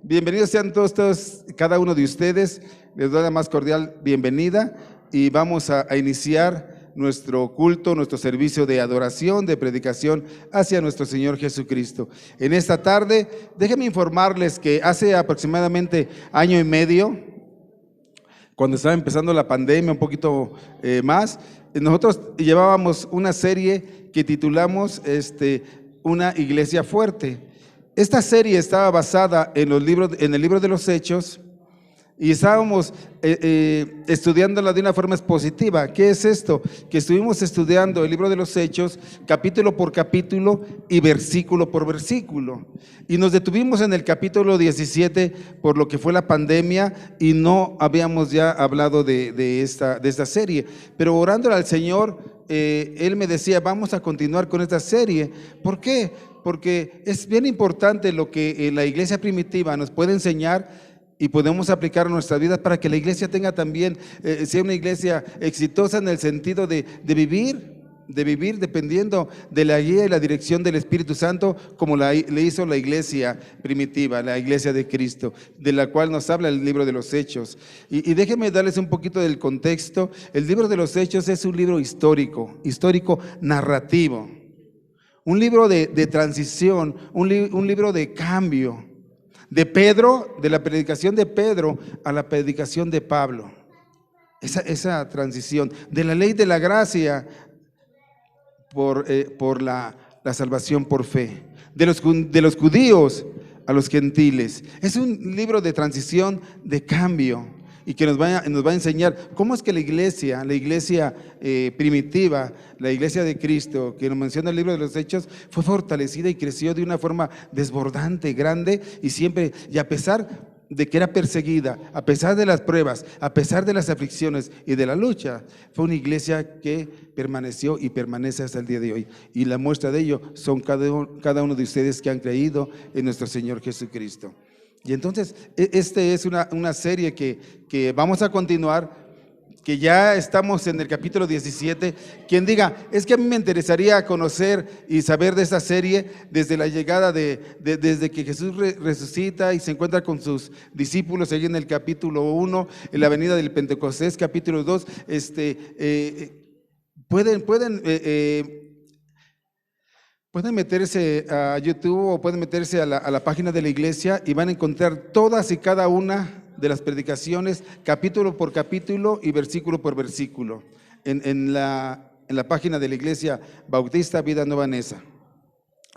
Bienvenidos sean todos, cada uno de ustedes. Les doy la más cordial bienvenida y vamos a iniciar nuestro culto, nuestro servicio de adoración, de predicación hacia nuestro Señor Jesucristo. En esta tarde, déjenme informarles que hace aproximadamente año y medio, cuando estaba empezando la pandemia, un poquito más, nosotros llevábamos una serie que titulamos Una Iglesia Fuerte. Esta serie estaba basada en el libro de los Hechos y estábamos estudiándola de una forma expositiva. ¿Qué es esto? Que estuvimos estudiando el libro de los Hechos capítulo por capítulo y versículo por versículo. Y nos detuvimos en el capítulo 17 por lo que fue la pandemia y no habíamos ya hablado de esta serie. Pero orándole al Señor, Él me decía, vamos a continuar con esta serie. ¿Por qué? Porque es bien importante lo que la iglesia primitiva nos puede enseñar y podemos aplicar a nuestra vida para que la iglesia tenga también, sea una iglesia exitosa en el sentido de vivir dependiendo de la guía y la dirección del Espíritu Santo, como le hizo la iglesia primitiva, la iglesia de Cristo, de la cual nos habla el libro de los Hechos. Y déjenme darles un poquito del contexto. El libro de los Hechos es un libro histórico narrativo, un libro de transición, un libro de cambio. De Pedro, de la predicación de Pedro a la predicación de Pablo. Esa transición de la ley de la gracia por la salvación por fe. De los judíos a los gentiles. Es un libro de transición, de cambio. Y que nos va a enseñar cómo es que la iglesia primitiva, la iglesia de Cristo, que nos menciona el libro de los Hechos, fue fortalecida y creció de una forma desbordante, grande, y a pesar de que era perseguida, a pesar de las pruebas, a pesar de las aflicciones y de la lucha, fue una iglesia que permaneció y permanece hasta el día de hoy. Y la muestra de ello son cada uno de ustedes que han creído en nuestro Señor Jesucristo. Y entonces, es una serie que vamos a continuar, que ya estamos en el capítulo 17. Quien diga, es que a mí me interesaría conocer y saber de esta serie desde la llegada desde que Jesús resucita y se encuentra con sus discípulos ahí en el capítulo 1, en la venida del Pentecostés, capítulo 2, pueden meterse a YouTube o pueden meterse a la página de la iglesia y van a encontrar todas y cada una de las predicaciones, capítulo por capítulo y versículo por versículo, en la página de la Iglesia Bautista Vida Nueva Neza.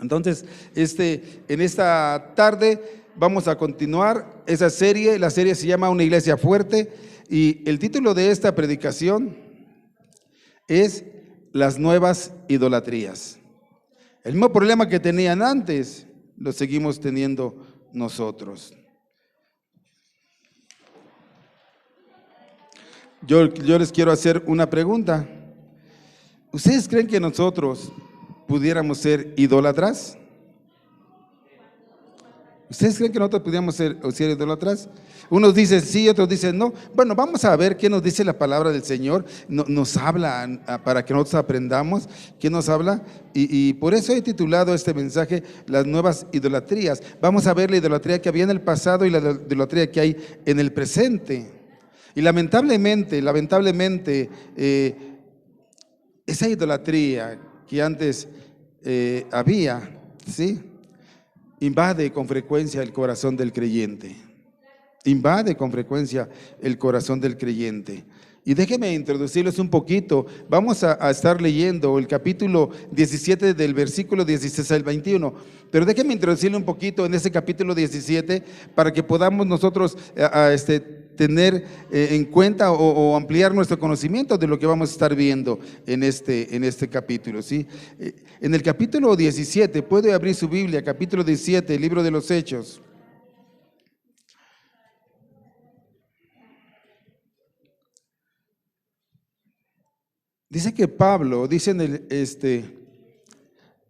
Entonces, en esta tarde vamos a continuar esa serie. La serie se llama Una Iglesia Fuerte y el título de esta predicación es Las Nuevas Idolatrías. El mismo problema que tenían antes, lo seguimos teniendo nosotros. Yo les quiero hacer una pregunta. ¿Ustedes creen que nosotros pudiéramos ser idólatras? ¿Ustedes creen que nosotros pudiéramos ser idólatras? Unos dicen sí, otros dicen no. Bueno, vamos a ver qué nos dice la palabra del Señor. Nos habla para que nosotros aprendamos qué nos habla. Y por eso he titulado este mensaje Las Nuevas Idolatrías. Vamos a ver la idolatría que había en el pasado y la idolatría que hay en el presente. Y lamentablemente, esa idolatría que antes había, ¿sí?, invade con frecuencia el corazón del creyente. Invade con frecuencia el corazón del creyente. Y déjenme introducirles un poquito. Vamos a estar leyendo el capítulo 17 del versículo 16 al 21. Pero déjenme introducirle un poquito en ese capítulo 17 para que podamos nosotros tener en cuenta o ampliar nuestro conocimiento de lo que vamos a estar viendo en este capítulo, ¿sí? En el capítulo 17, puede abrir su Biblia, capítulo 17, el libro de los Hechos. Dice que Pablo,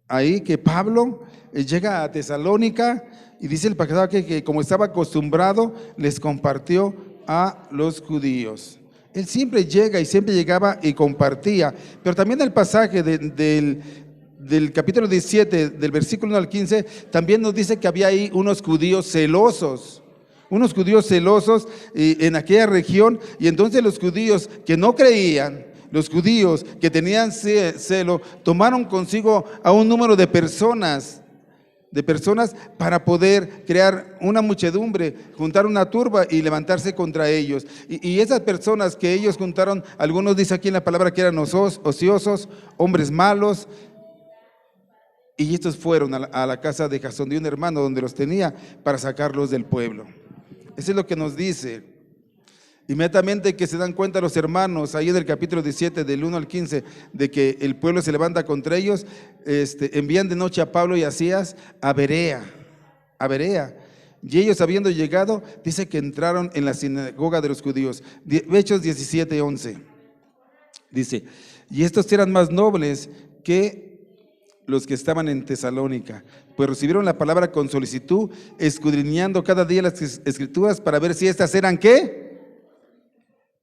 ahí que Pablo llega a Tesalónica y dice el pasaje que como estaba acostumbrado, les compartió a los judíos. Él siempre llega y siempre llegaba y compartía, pero también el pasaje del capítulo 17, del versículo 1 al 15, también nos dice que había ahí unos judíos celosos. unos judíos celosos en aquella región, y entonces los judíos que no creían, los judíos que tenían celo, tomaron consigo a un número de personas para poder crear una muchedumbre, juntar una turba y levantarse contra ellos. Y esas personas que ellos juntaron, algunos dicen aquí en la palabra que eran ociosos, hombres malos, y estos fueron a la casa de Jasón, de un hermano donde los tenía, para sacarlos del pueblo. Eso es lo que nos dice. Inmediatamente que se dan cuenta los hermanos, ahí en el capítulo 17, del 1 al 15, de que el pueblo se levanta contra ellos, envían de noche a Pablo y a Sías a Berea. Y ellos, habiendo llegado, dice que entraron en la sinagoga de los judíos. Hechos 17, 11. Dice, y estos eran más nobles que los que estaban en Tesalónica, pues recibieron la palabra con solicitud, escudriñando cada día las escrituras para ver si estas eran ¿qué?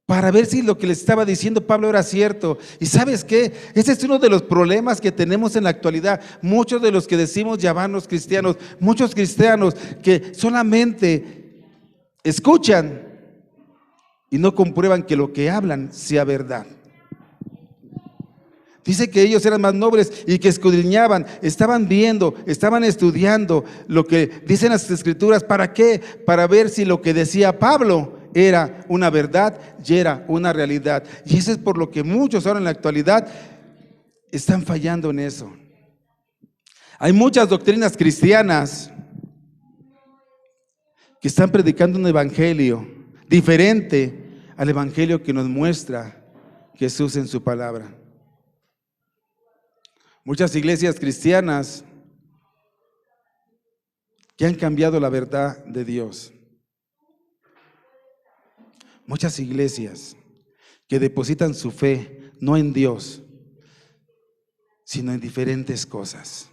Para ver si lo que les estaba diciendo Pablo era cierto. Y ¿sabes qué? Ese es uno de los problemas que tenemos en la actualidad. Muchos de los que decimos llamarnos cristianos, muchos cristianos que solamente escuchan y no comprueban que lo que hablan sea verdad. Dice que ellos eran más nobles y que escudriñaban, estaban viendo, estaban estudiando lo que dicen las escrituras. ¿Para qué? Para ver si lo que decía Pablo era una verdad y era una realidad. Y eso es por lo que muchos ahora en la actualidad están fallando en eso. Hay muchas doctrinas cristianas que están predicando un evangelio diferente al evangelio que nos muestra Jesús en su palabra. Muchas iglesias cristianas que han cambiado la verdad de Dios. Muchas iglesias que depositan su fe no en Dios, sino en diferentes cosas.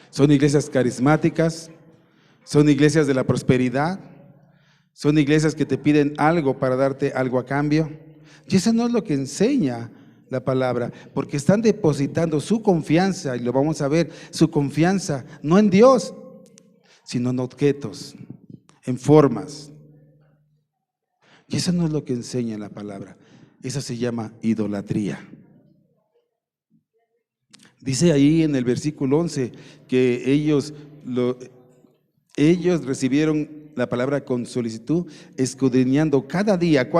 Son iglesias carismáticas, son iglesias de la prosperidad, son iglesias que te piden algo para darte algo a cambio. Y eso no es lo que enseña la palabra, porque están depositando su confianza, y lo vamos a ver, su confianza no en Dios, sino en objetos, en formas. Y eso no es lo que enseña la palabra. Eso se llama idolatría. Dice ahí en el versículo 11 que ellos recibieron la palabra con solicitud, escudriñando cada día,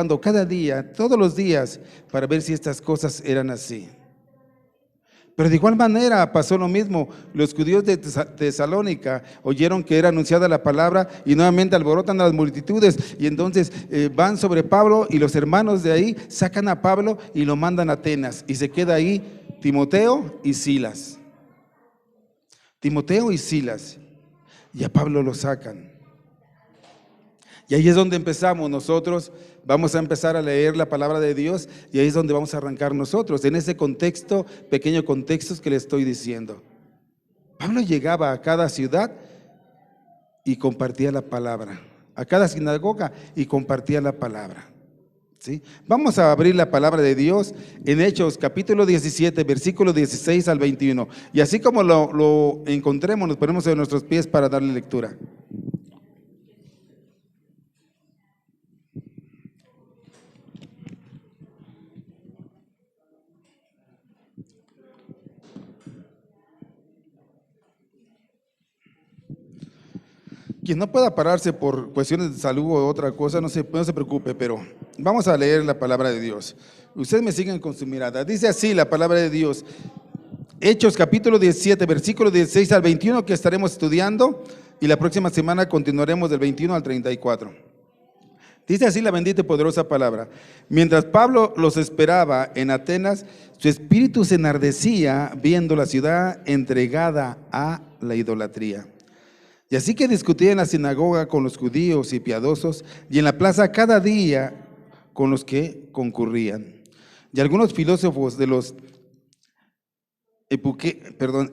todos los días, para ver si estas cosas eran así. Pero de igual manera pasó lo mismo. Los judíos de Tesalónica oyeron que era anunciada la palabra y nuevamente alborotan a las multitudes, y entonces van sobre Pablo, y los hermanos de ahí sacan a Pablo y lo mandan a Atenas, y se queda ahí Timoteo y Silas. Y a Pablo lo sacan. Y ahí es donde empezamos nosotros. Vamos a empezar a leer la palabra de Dios, y ahí es donde vamos a arrancar nosotros, en ese contexto, pequeño contexto que le estoy diciendo. Pablo llegaba a cada ciudad y compartía la palabra, a cada sinagoga y compartía la palabra. ¿Sí? Vamos a abrir la palabra de Dios en Hechos capítulo 17, versículo 16 al 21. Y así como lo encontremos, nos ponemos en nuestros pies para darle lectura. Quien no pueda pararse por cuestiones de salud o otra cosa, no se preocupe, pero vamos a leer la palabra de Dios. Ustedes me siguen con su mirada. Dice así la palabra de Dios. Hechos capítulo 17, versículo 16 al 21, que estaremos estudiando, y la próxima semana continuaremos del 21 al 34. Dice así la bendita y poderosa palabra. Mientras Pablo los esperaba en Atenas, su espíritu se enardecía viendo la ciudad entregada a la idolatría. Y así que discutía en la sinagoga con los judíos y piadosos, y en la plaza cada día con los que concurrían. Y algunos filósofos de los epicureos,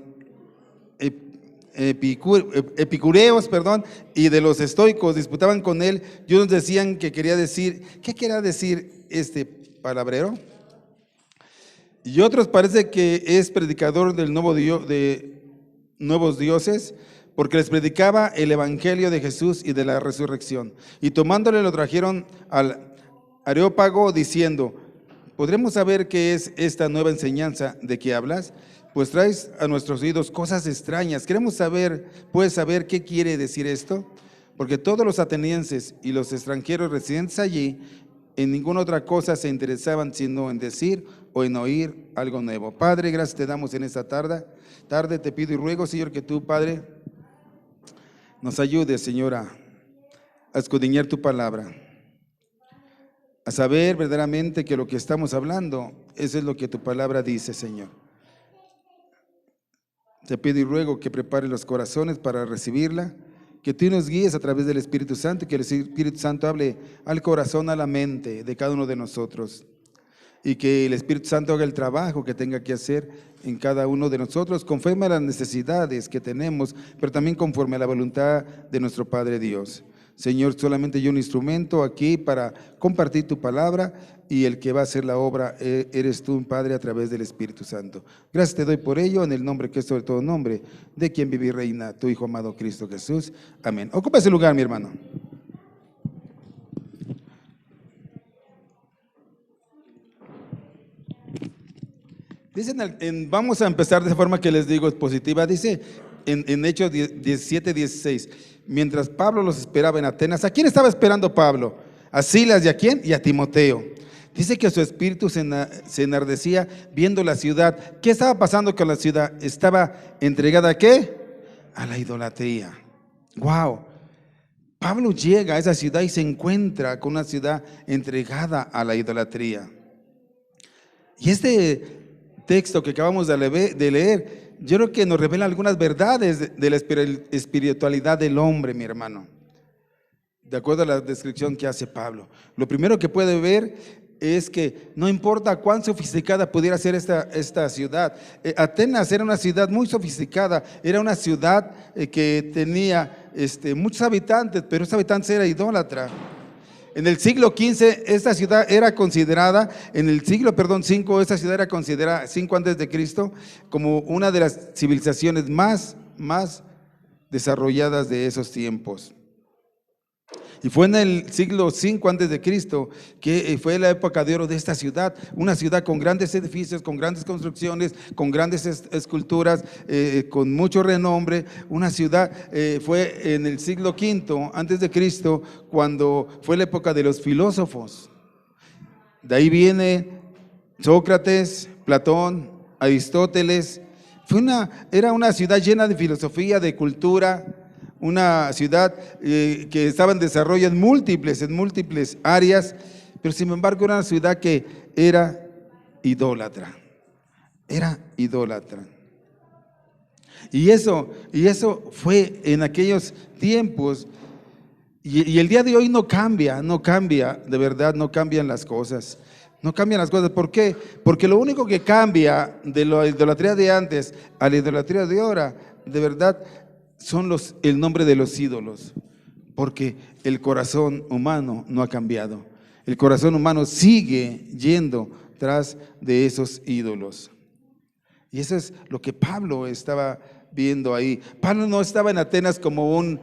y de los estoicos disputaban con él, y unos decían que quería decir, ¿qué quería decir este palabrero? Y otros parece que es predicador del nuevo de nuevos dioses, porque les predicaba el evangelio de Jesús y de la resurrección. Y tomándole lo trajeron al Areópago diciendo: ¿podremos saber qué es esta nueva enseñanza de que hablas? Pues traes a nuestros oídos cosas extrañas. Queremos saber, ¿puedes saber qué quiere decir esto? Porque todos los atenienses y los extranjeros residentes allí en ninguna otra cosa se interesaban sino en decir o en oír algo nuevo. Padre, gracias te damos en esta tarde. Te pido y ruego, Señor, que tú, Padre, nos ayudes, Señor, a escudriñar tu palabra, a saber verdaderamente que lo que estamos hablando, eso es lo que tu palabra dice, Señor. Te pido y ruego que prepares los corazones para recibirla, que tú nos guíes a través del Espíritu Santo, que el Espíritu Santo hable al corazón, a la mente de cada uno de nosotros, y que el Espíritu Santo haga el trabajo que tenga que hacer en cada uno de nosotros, conforme a las necesidades que tenemos, pero también conforme a la voluntad de nuestro Padre Dios. Señor, solamente yo un instrumento aquí para compartir tu palabra, y el que va a hacer la obra eres tú, Padre, a través del Espíritu Santo. Gracias te doy por ello, en el nombre que es sobre todo nombre, de quien vive y reina, tu Hijo amado Cristo Jesús. Amén. Ocupa ese lugar, mi hermano. Dicen, vamos a empezar de forma que les digo es positiva. Dice en Hechos 17, 16, mientras Pablo los esperaba en Atenas. ¿A quién estaba esperando Pablo? A Silas, ¿y a quién? Y a Timoteo. Dice que su espíritu se enardecía viendo la ciudad. ¿Qué estaba pasando con la ciudad? Estaba entregada ¿a qué? A la idolatría. Wow. Pablo llega a esa ciudad y se encuentra con una ciudad entregada a la idolatría. Y este texto que acabamos de leer, yo creo que nos revela algunas verdades de la espiritualidad del hombre, mi hermano, de acuerdo a la descripción que hace Pablo. Lo primero que puede ver es que no importa cuán sofisticada pudiera ser esta ciudad. Atenas era una ciudad muy sofisticada, era una ciudad que tenía muchos habitantes, pero esos habitantes eran idólatras. En el siglo XV, esta ciudad era considerada, en el siglo, V, esta ciudad era considerada, 5 antes de Cristo, como una de las civilizaciones más desarrolladas de esos tiempos. Y fue en el siglo V antes de Cristo que fue la época de oro de esta ciudad, una ciudad con grandes edificios, con grandes construcciones, con grandes esculturas, con mucho renombre. Una ciudad, fue en el siglo V antes de Cristo cuando fue la época de los filósofos. De ahí viene Sócrates, Platón, Aristóteles. Era una ciudad llena de filosofía, de cultura. Una ciudad que estaba en desarrollo en múltiples áreas, pero sin embargo era una ciudad que era idólatra. Era idólatra. Y eso fue en aquellos tiempos. Y el día de hoy no cambia, de verdad no cambian las cosas. No cambian las cosas. ¿Por qué? Porque lo único que cambia de la idolatría de antes a la idolatría de ahora, de verdad, son el nombre de los ídolos, porque el corazón humano no ha cambiado. El corazón humano sigue yendo tras de esos ídolos. Y eso es lo que Pablo estaba viendo ahí. Pablo no estaba en Atenas como un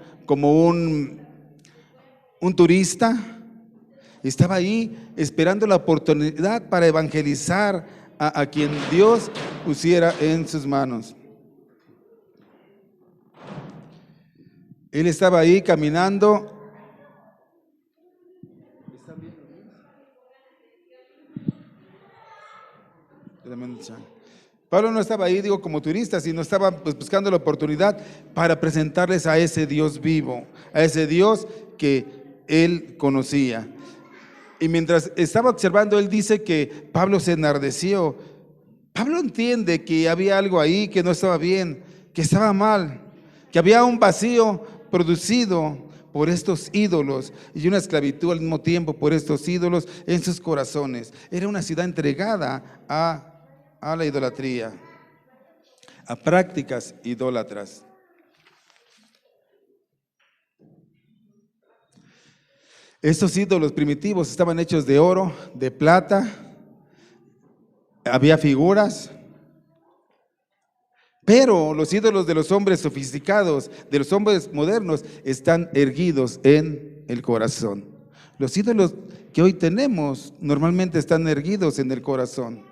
turista. Estaba ahí esperando la oportunidad para evangelizar a quien Dios pusiera en sus manos. Él estaba ahí caminando. Pablo no estaba ahí, como turista, sino estaba buscando la oportunidad para presentarles a ese Dios vivo, a ese Dios que él conocía. Y mientras estaba observando, él dice que Pablo se enardeció. Pablo entiende que había algo ahí que no estaba bien, que estaba mal, que había un vacío producido por estos ídolos y una esclavitud al mismo tiempo por estos ídolos en sus corazones. Era una ciudad entregada a la idolatría, a prácticas idólatras. Estos ídolos primitivos estaban hechos de oro, de plata, había figuras, Pero los ídolos de los hombres sofisticados, de los hombres modernos, están erguidos en el corazón. Los ídolos que hoy tenemos normalmente están erguidos en el corazón.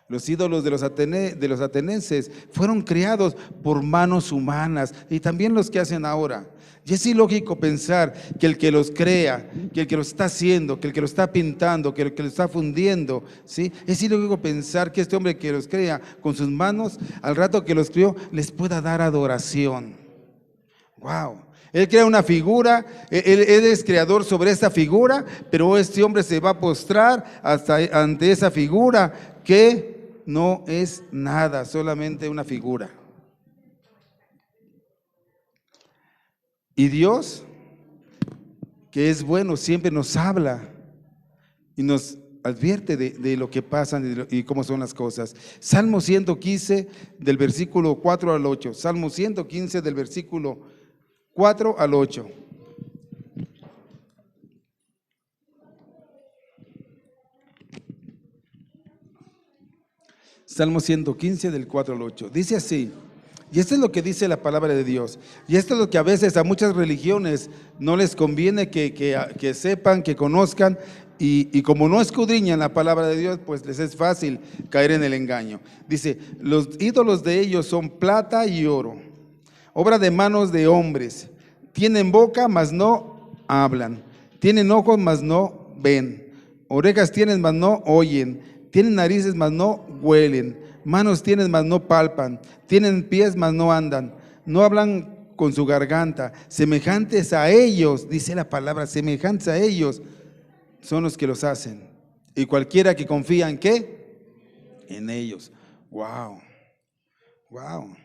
Los ídolos de los atenienses fueron creados por manos humanas y también los que hacen ahora. Y es ilógico pensar que el que los crea, que el que los está haciendo, que el que los está pintando, que el que los está fundiendo, ¿sí? Es ilógico pensar que este hombre que los crea con sus manos, al rato que los creó, les pueda dar adoración. ¡Wow! Él crea una figura, él es creador sobre esta figura, pero este hombre se va a postrar ante esa figura que no es nada, solamente una figura. Y Dios, que es bueno, siempre nos habla y nos advierte de lo que pasa y cómo son las cosas. Salmo 115 del versículo 4 al 8. Salmo 115 del versículo 4 al 8. Salmo 115 del 4 al 8. Dice así, y esto es lo que dice la palabra de Dios, y esto es lo que a veces a muchas religiones no les conviene que sepan, que conozcan, y como no escudriñan la palabra de Dios, pues les es fácil caer en el engaño. Dice, los ídolos de ellos son plata y oro, obra de manos de hombres. Tienen boca, mas no hablan. Tienen ojos, mas no ven. Orejas tienen, mas no oyen. Tienen narices, mas no huelen. Manos tienen, mas no palpan. Tienen pies, mas no andan. No hablan con su garganta. Semejantes a ellos, dice la palabra, semejantes a ellos son los que los hacen. Y cualquiera que confía en ¿qué? En ellos. Wow. Wow.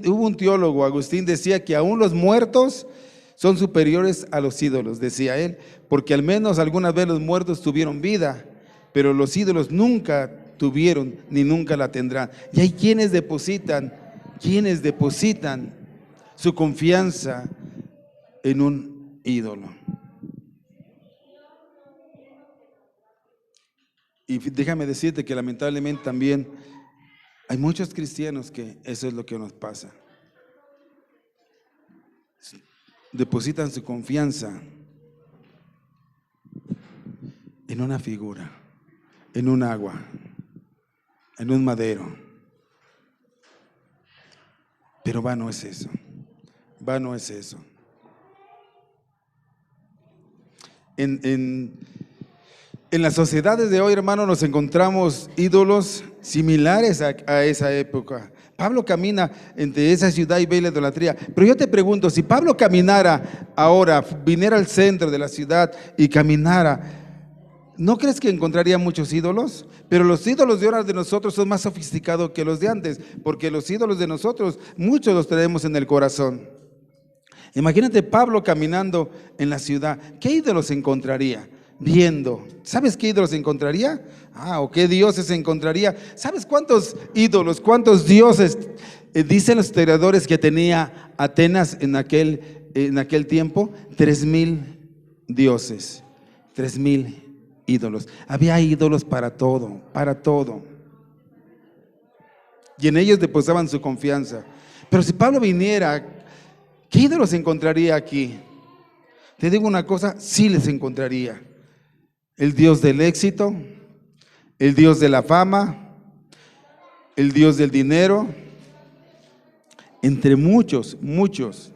Hubo un teólogo, Agustín, decía que aún los muertos son superiores a los ídolos, decía él, porque al menos alguna vez los muertos tuvieron vida, pero los ídolos nunca tuvieron ni nunca la tendrán. Y hay quienes depositan su confianza en un ídolo. Y déjame decirte que lamentablemente también hay muchos cristianos que eso es lo que nos pasa. Depositan su confianza en una figura, en un agua, en un madero. Pero vano es eso. Vano es eso. En las sociedades de hoy, hermano, nos encontramos ídolos similares a esa época. Pablo camina entre esa ciudad y ve la idolatría. Pero yo te pregunto, si Pablo caminara ahora, viniera al centro de la ciudad y caminara, ¿no crees que encontraría muchos ídolos? Pero los ídolos de ahora de nosotros son más sofisticados que los de antes, porque los ídolos de nosotros, muchos los traemos en el corazón. Imagínate Pablo caminando en la ciudad, ¿qué ídolos encontraría? Viendo, ¿sabes qué ídolos encontraría? O qué dioses encontraría. ¿Sabes cuántos ídolos, cuántos dioses dicen los historiadores que tenía Atenas en aquel tiempo? 3,000 dioses, 3,000 ídolos. Había ídolos para todo, para todo. Y en ellos depositaban su confianza. Pero si Pablo viniera, ¿qué ídolos encontraría aquí? Te digo una cosa, sí les encontraría. El Dios del éxito, el Dios de la fama, el Dios del dinero, entre muchos, muchos.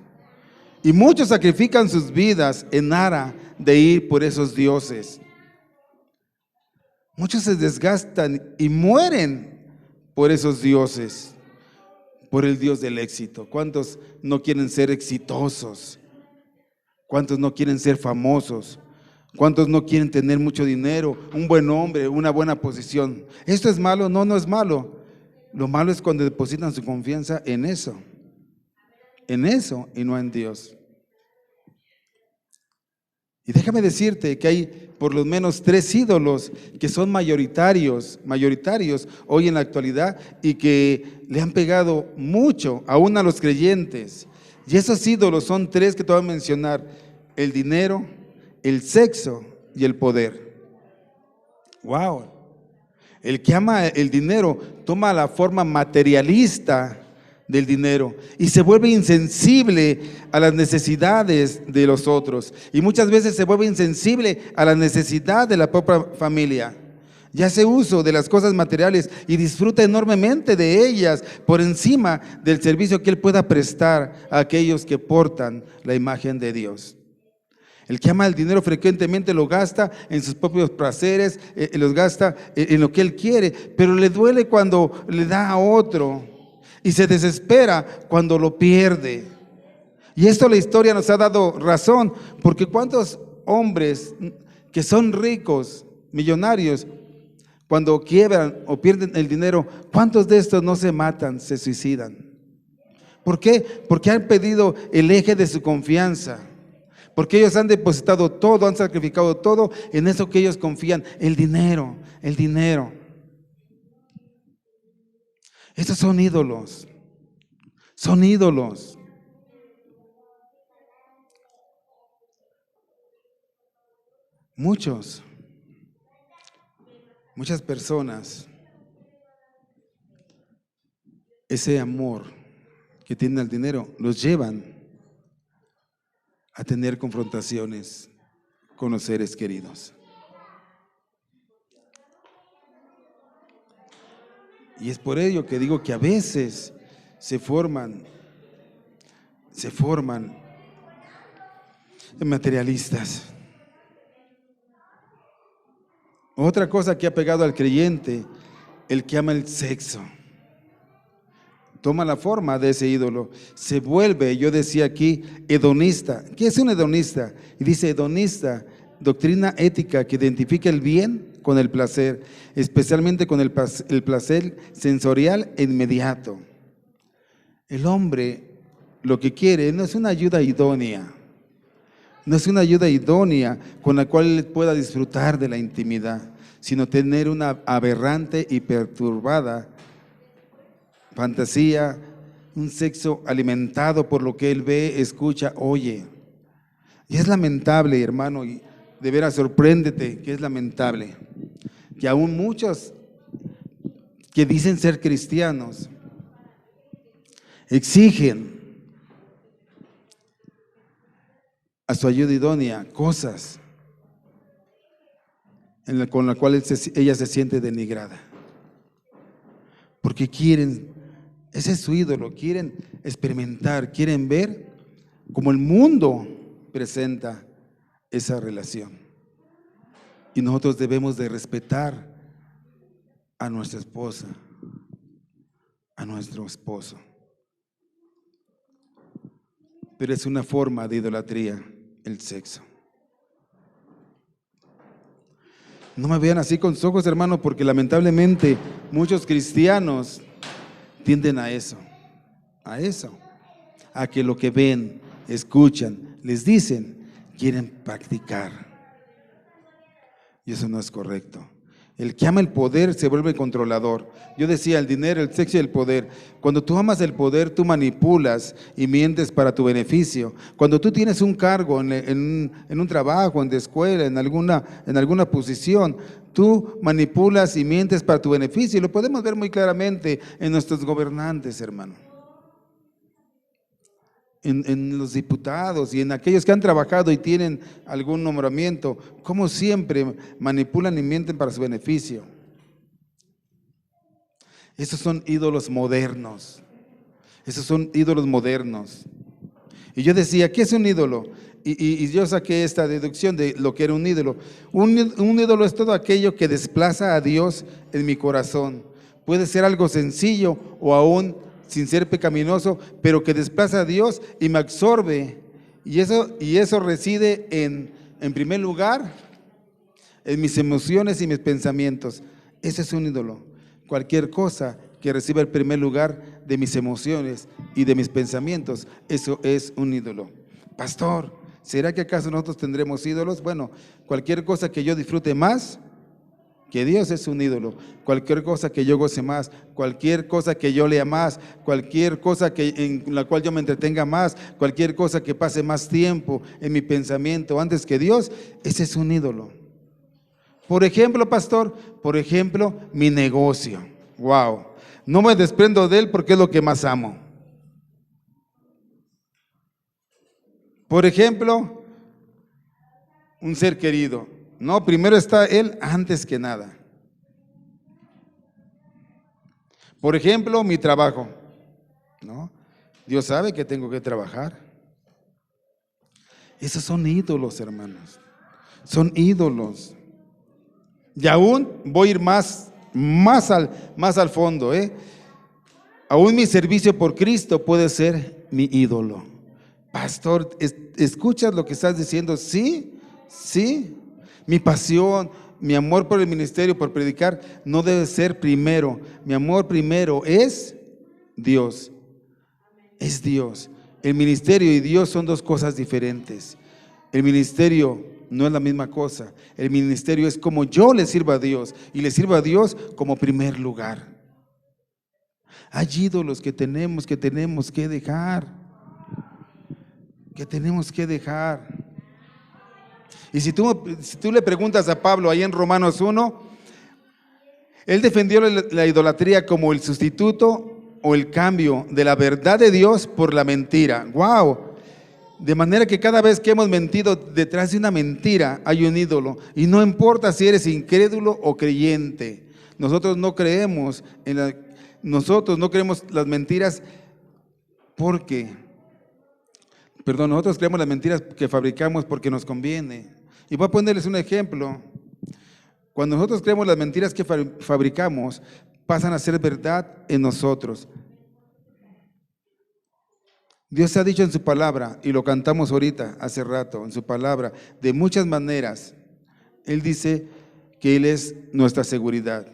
Y muchos sacrifican sus vidas en aras de ir por esos dioses. Muchos se desgastan y mueren por esos dioses, por el Dios del éxito. ¿Cuántos no quieren ser exitosos? ¿Cuántos no quieren ser famosos? ¿Cuántos no quieren tener mucho dinero, un buen hombre, una buena posición? ¿Esto es malo? No, no es malo. Lo malo es cuando depositan su confianza en eso y no en Dios. Y déjame decirte que hay por lo menos 3 ídolos que son mayoritarios hoy en la actualidad y que le han pegado mucho aún a los creyentes. Y esos ídolos son 3 que te voy a mencionar: el dinero, el sexo y el poder. Wow. El que ama el dinero toma la forma materialista del dinero y se vuelve insensible a las necesidades de los otros, y muchas veces se vuelve insensible a la necesidad de la propia familia. Y hace uso de las cosas materiales y disfruta enormemente de ellas por encima del servicio que él pueda prestar a aquellos que portan la imagen de Dios. El que ama el dinero frecuentemente lo gasta en sus propios placeres, los gasta en lo que él quiere, pero le duele cuando le da a otro y se desespera cuando lo pierde. Y esto la historia nos ha dado razón, porque cuántos hombres que son ricos, millonarios, cuando quiebran o pierden el dinero, ¿cuántos de estos no se matan, se suicidan? ¿Por qué? Porque han perdido el eje de su confianza. Porque ellos han depositado todo, han sacrificado todo en eso que ellos confían, el dinero, el dinero. Estos son ídolos, son ídolos. Muchas personas, ese amor que tienen al dinero, los llevan a tener confrontaciones con los seres queridos. Y es por ello que digo que a veces se forman materialistas. Otra cosa que ha pegado al creyente, el que ama el sexo, toma la forma de ese ídolo, se vuelve, yo decía aquí, hedonista. ¿Qué es un hedonista? Y dice hedonista, doctrina ética que identifica el bien con el placer, especialmente con el placer sensorial e inmediato. El hombre lo que quiere no es una ayuda idónea, no es una ayuda idónea con la cual él pueda disfrutar de la intimidad, sino tener una aberrante y perturbada fantasía, un sexo alimentado por lo que él ve, escucha, oye. Y es lamentable, hermano, y de veras sorpréndete que es lamentable que aún muchos que dicen ser cristianos exigen a su ayuda idónea cosas con las cuales ella se siente denigrada, porque quieren, ese es su ídolo, quieren experimentar, quieren ver cómo el mundo presenta esa relación. Y nosotros debemos de respetar a nuestra esposa, a nuestro esposo. Pero es una forma de idolatría el sexo. No me vean así con sus ojos, hermano, porque lamentablemente muchos cristianos tienden a eso, a que lo que ven, escuchan, les dicen, quieren practicar. Y eso no es correcto. El que ama el poder se vuelve controlador. Yo decía, el dinero, el sexo y el poder. Cuando tú amas el poder, tú manipulas y mientes para tu beneficio. Cuando tú tienes un cargo en un trabajo, en la escuela, en alguna posición, tú manipulas y mientes para tu beneficio. Y lo podemos ver muy claramente en nuestros gobernantes, hermano. En los diputados y en aquellos que han trabajado y tienen algún nombramiento, como siempre manipulan y mienten para su beneficio. Esos son ídolos modernos. Y yo decía, ¿qué es un ídolo? Y yo saqué esta deducción de lo que era un ídolo. Un ídolo es todo aquello que desplaza a Dios en mi corazón. Puede ser algo sencillo o aún sin ser pecaminoso, pero que desplaza a Dios y me absorbe. Y eso reside en primer lugar, en mis emociones y mis pensamientos. Ese es un ídolo. Cualquier cosa que reciba el primer lugar de mis emociones y de mis pensamientos, eso es un ídolo. Pastor, ¿será que acaso nosotros tendremos ídolos? Bueno, cualquier cosa que yo disfrute más que Dios es un ídolo. Cualquier cosa que yo goce más, cualquier cosa que yo lea más, cualquier cosa en la cual yo me entretenga más, cualquier cosa que pase más tiempo en mi pensamiento antes que Dios, ese es un ídolo. Por ejemplo, pastor, por ejemplo, mi negocio. Wow. No me desprendo de él porque es lo que más amo. Por ejemplo, un ser querido. No, primero está él antes que nada. Por ejemplo, mi trabajo. ¿No? Dios sabe que tengo que trabajar. Esos son ídolos, hermanos. Son ídolos. Y aún voy a ir más al fondo, ¿eh? Aún mi servicio por Cristo puede ser mi ídolo. Pastor, ¿escuchas lo que estás diciendo? Sí, sí. Mi pasión, mi amor por el ministerio, por predicar, no debe ser primero. Mi amor primero es Dios. Es Dios. El ministerio y Dios son dos cosas diferentes. El ministerio no es la misma cosa. El ministerio es como yo le sirvo a Dios y le sirvo a Dios como primer lugar. Hay ídolos que tenemos que dejar. Que tenemos que dejar. Y si tú le preguntas a Pablo ahí en Romanos 1, él defendió la idolatría como el sustituto o el cambio de la verdad de Dios por la mentira. ¡Wow! De manera que cada vez que hemos mentido, detrás de una mentira hay un ídolo. Y no importa si eres incrédulo o creyente. Nosotros no creemos las mentiras nosotros creemos las mentiras que fabricamos porque nos conviene. Y voy a ponerles un ejemplo. Cuando nosotros creemos las mentiras que fabricamos, pasan a ser verdad en nosotros. Dios ha dicho en su palabra, y lo cantamos ahorita, hace rato, en su palabra, de muchas maneras. Él dice que Él es nuestra seguridad.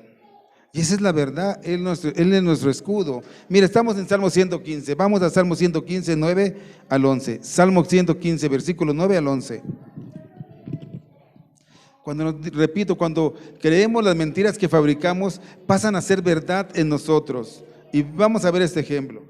Y esa es la verdad, Él es nuestro escudo. Mira, estamos en Salmo 115, vamos a Salmo 115, 9 al 11. Salmo 115, versículos 9 al 11. Cuando creemos las mentiras que fabricamos, pasan a ser verdad en nosotros. Y vamos a ver este ejemplo.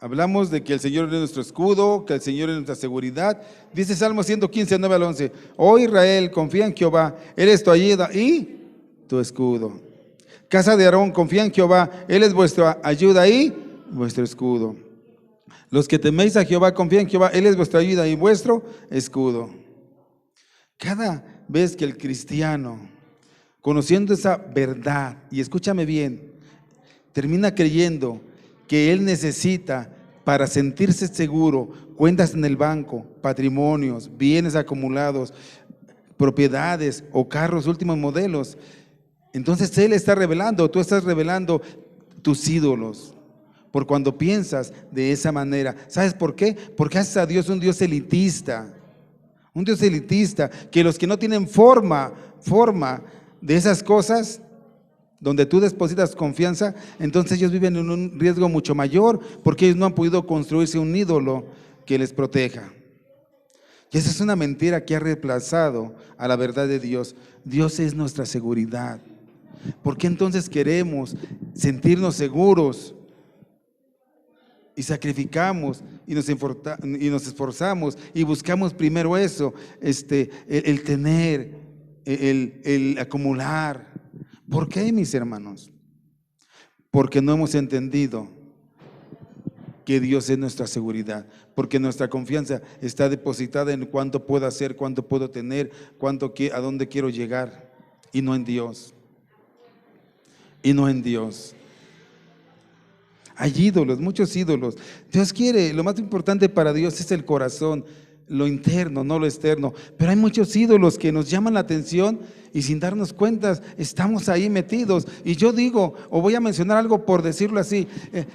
Hablamos de que el Señor es nuestro escudo, que el Señor es nuestra seguridad. Dice Salmo 115, 9 al 11. Oh Israel, confía en Jehová, Él es tu ayuda y tu escudo. Casa de Aarón, confía en Jehová, Él es vuestra ayuda y vuestro escudo. Los que teméis a Jehová, confía en Jehová, Él es vuestra ayuda y vuestro escudo. Cada vez que el cristiano, conociendo esa verdad, y escúchame bien, termina creyendo que él necesita para sentirse seguro, cuentas en el banco, patrimonios, bienes acumulados, propiedades o carros últimos modelos, entonces él está revelando, tú estás revelando tus ídolos. Por cuando piensas de esa manera. ¿Sabes por qué? Porque haces a Dios un Dios elitista. Un Dios elitista, que los que no tienen forma de esas cosas, donde tú depositas confianza, entonces ellos viven en un riesgo mucho mayor, porque ellos no han podido construirse un ídolo que les proteja. Y esa es una mentira que ha reemplazado a la verdad de Dios. Dios es nuestra seguridad. ¿Por qué entonces queremos sentirnos seguros? Y sacrificamos y nos esforzamos y buscamos primero eso, el tener, el acumular. ¿Por qué, mis hermanos? Porque no hemos entendido que Dios es nuestra seguridad, porque nuestra confianza está depositada en cuánto puedo hacer, cuánto puedo tener, a dónde quiero llegar, y no en Dios. Y no en Dios. Hay ídolos, muchos ídolos. Dios quiere, lo más importante para Dios es el corazón, lo interno, no lo externo. Pero hay muchos ídolos que nos llaman la atención y sin darnos cuenta estamos ahí metidos. Y yo digo, o voy a mencionar algo por decirlo así,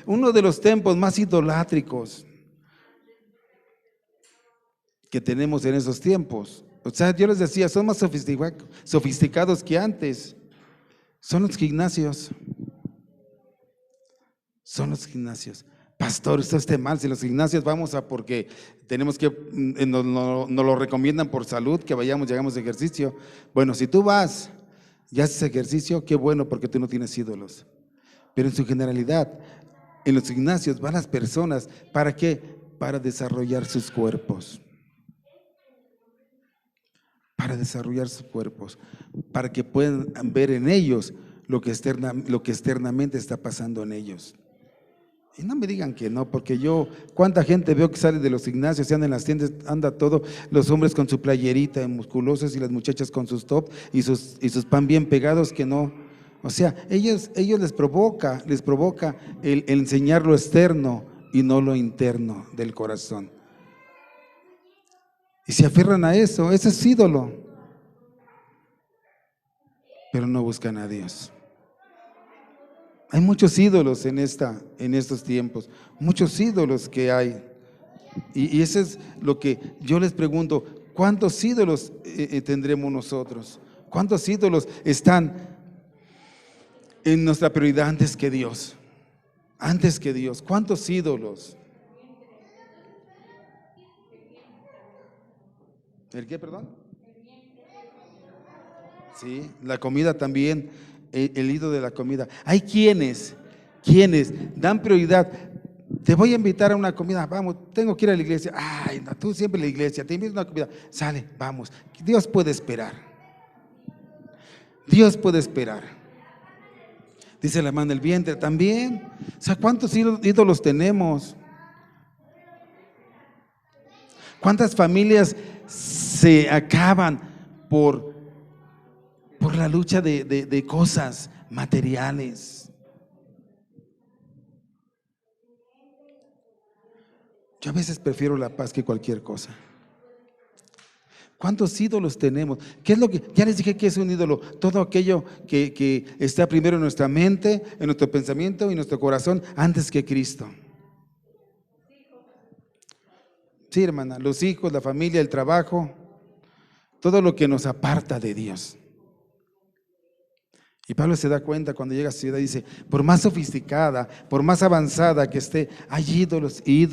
uno de los templos más idolátricos que tenemos en esos tiempos. O sea, yo les decía, son más sofisticados que antes. Son los gimnasios. Son los gimnasios. Pastor, esto está mal. Si los gimnasios vamos a porque tenemos que, nos lo recomiendan por salud, que llegamos de ejercicio. Bueno, si tú vas y haces ejercicio, qué bueno, porque tú no tienes ídolos. Pero en su generalidad, en los gimnasios van las personas, ¿para qué? para desarrollar sus cuerpos. Para desarrollar sus cuerpos, para que puedan ver en ellos lo que externamente está pasando en ellos. Y no me digan que no, porque yo, cuánta gente veo que sale de los gimnasios, se anda en las tiendas, anda todo, los hombres con su playerita musculosos y las muchachas con sus top y sus pan bien pegados que no. O sea, ellos les provoca el enseñar lo externo y no lo interno del corazón. Y se aferran a eso, ese es ídolo. Pero no buscan a Dios. Hay muchos ídolos en estos tiempos, muchos ídolos que hay. Y eso es lo que yo les pregunto, ¿cuántos ídolos tendremos nosotros? ¿Cuántos ídolos están en nuestra prioridad antes que Dios? Antes que Dios, ¿cuántos ídolos? ¿El qué, perdón? Sí, la comida también, el ídolo de la comida. Hay quienes dan prioridad. Te voy a invitar a una comida, vamos, tengo que ir a la iglesia. Ay, no, tú siempre a la iglesia, te invito a una comida. Sale, vamos. Dios puede esperar. Dios puede esperar. Dice la mano del vientre también. O sea, ¿cuántos ídolos tenemos? ¿Cuántas familias se acaban por la lucha de cosas materiales? Yo a veces prefiero la paz que cualquier cosa. ¿Cuántos ídolos tenemos? ¿Qué es lo que? Ya les dije que es un ídolo. Todo aquello que está primero en nuestra mente, en nuestro pensamiento y en nuestro corazón antes que Cristo. Sí, hermana, los hijos, la familia, el trabajo, todo lo que nos aparta de Dios. Y Pablo se da cuenta cuando llega a su ciudad y dice, por más sofisticada, por más avanzada que esté, hay ídolos y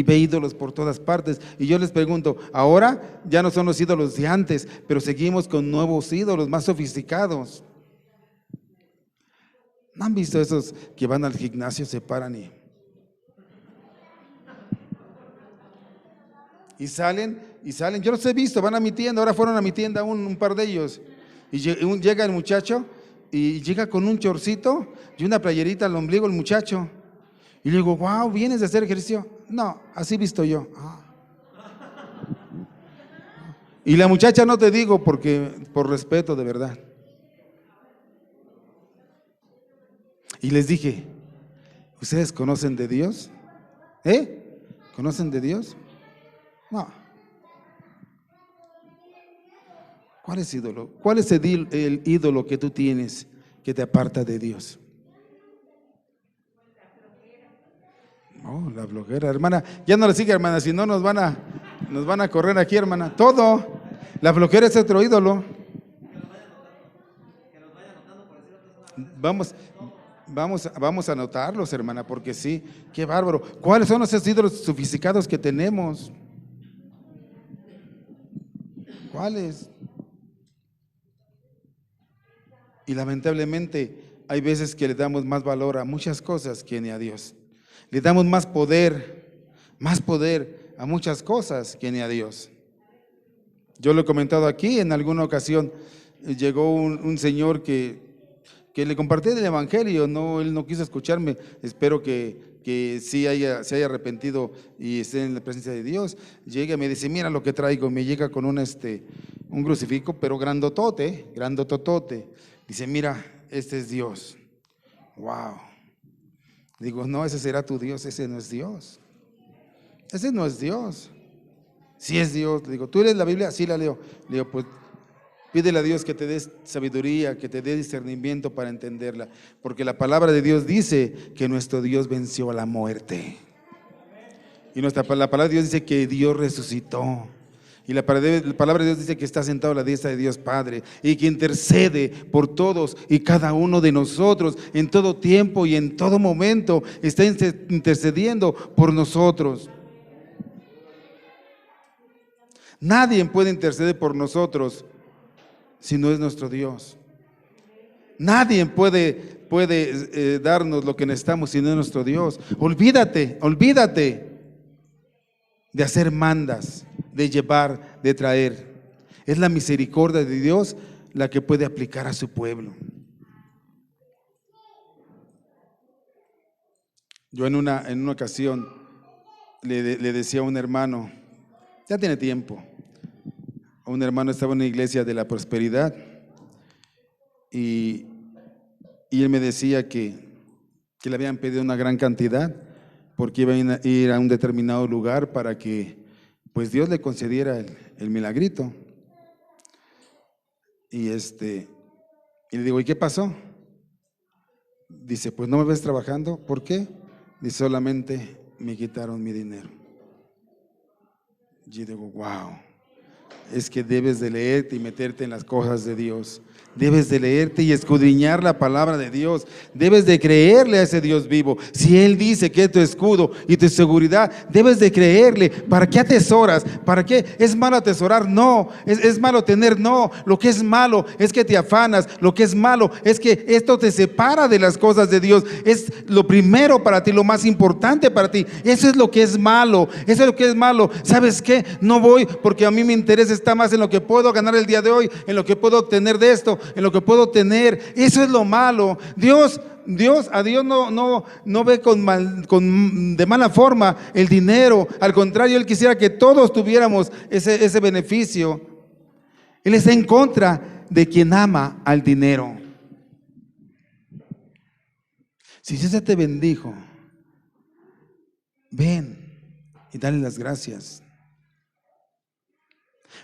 ve ídolos por todas partes. Y yo les pregunto, ahora ya no son los ídolos de antes, pero seguimos con nuevos ídolos más sofisticados. ¿No han visto esos que van al gimnasio, se paran y salen? Yo los he visto, van a mi tienda, ahora fueron a mi tienda un par de ellos. Y llega el muchacho y llega con un chorcito y una playerita al ombligo el muchacho. Y le digo, wow, ¿vienes a hacer ejercicio? No, así visto yo. Y la muchacha no te digo porque por respeto de verdad. Y les dije, ¿ustedes conocen de Dios? ¿Conocen de Dios? No. ¿Cuál es ídolo? ¿Cuál es el ídolo que tú tienes que te aparta de Dios? Oh, la flojera, hermana. Ya no le sigue, hermana, si no nos van a correr aquí, hermana. Todo. La flojera es otro ídolo. Vamos a anotarlos, hermana, porque sí, qué bárbaro. ¿Cuáles son esos ídolos sofisticados que tenemos? ¿Cuáles? Y lamentablemente hay veces que le damos más valor a muchas cosas que ni a Dios. Le damos más poder a muchas cosas que ni a Dios. Yo lo he comentado aquí, en alguna ocasión llegó un señor que le compartí el evangelio, él no quiso escucharme. Espero que sí se haya arrepentido y esté en la presencia de Dios. Llega y me dice, mira lo que traigo. Me llega con un crucifijo, pero grandotote. Dice, mira, este es Dios. Wow. Digo, no, ese será tu Dios, ese no es Dios. Ese no es Dios. Sí es Dios. Le digo, ¿tú lees la Biblia? Sí la leo. Le digo, pues pídele a Dios que te dé sabiduría, que te dé discernimiento para entenderla. Porque la palabra de Dios dice que nuestro Dios venció a la muerte. Y la palabra de Dios dice que Dios resucitó. Y la palabra de Dios dice que está sentado a la diestra de Dios Padre y que intercede por todos y cada uno de nosotros en todo tiempo y en todo momento. Está intercediendo por nosotros. Nadie puede interceder por nosotros si no es nuestro Dios. Nadie puede darnos lo que necesitamos si no es nuestro Dios. Olvídate. de hacer mandas, de llevar, de traer. Es la misericordia de Dios la que puede aplicar a su pueblo. Yo en una ocasión le decía a un hermano, ya tiene tiempo, un hermano estaba en una iglesia de la prosperidad y él me decía que le habían pedido una gran cantidad porque iban a ir a un determinado lugar para que pues Dios le concediera el milagrito. Y le digo, ¿y qué pasó? Dice, pues no me ves trabajando. ¿Por qué? Dice, solamente me quitaron mi dinero. Yo digo, wow, es que debes de leerte y meterte en las cosas de Dios. Debes de leerte y escudriñar la palabra de Dios. Debes de creerle a ese Dios vivo. Si Él dice que es tu escudo y tu seguridad, debes de creerle. ¿Para qué atesoras? ¿Para qué? ¿Es malo atesorar? No. ¿Es malo tener? No. Lo que es malo es que te afanas. Lo que es malo es que esto te separa de las cosas de Dios. Es lo primero para ti, lo más importante para ti. Eso es lo que es malo. Eso es lo que es malo. ¿Sabes qué? No voy porque a mí me interesa está más en lo que puedo ganar el día de hoy, en lo que puedo obtener de esto, en lo que puedo tener. Eso es lo malo. A Dios no ve de mala forma el dinero. Al contrario, Él quisiera que todos tuviéramos ese beneficio. Él está en contra de quien ama al dinero. Si Dios te bendijo, ven y dale las gracias.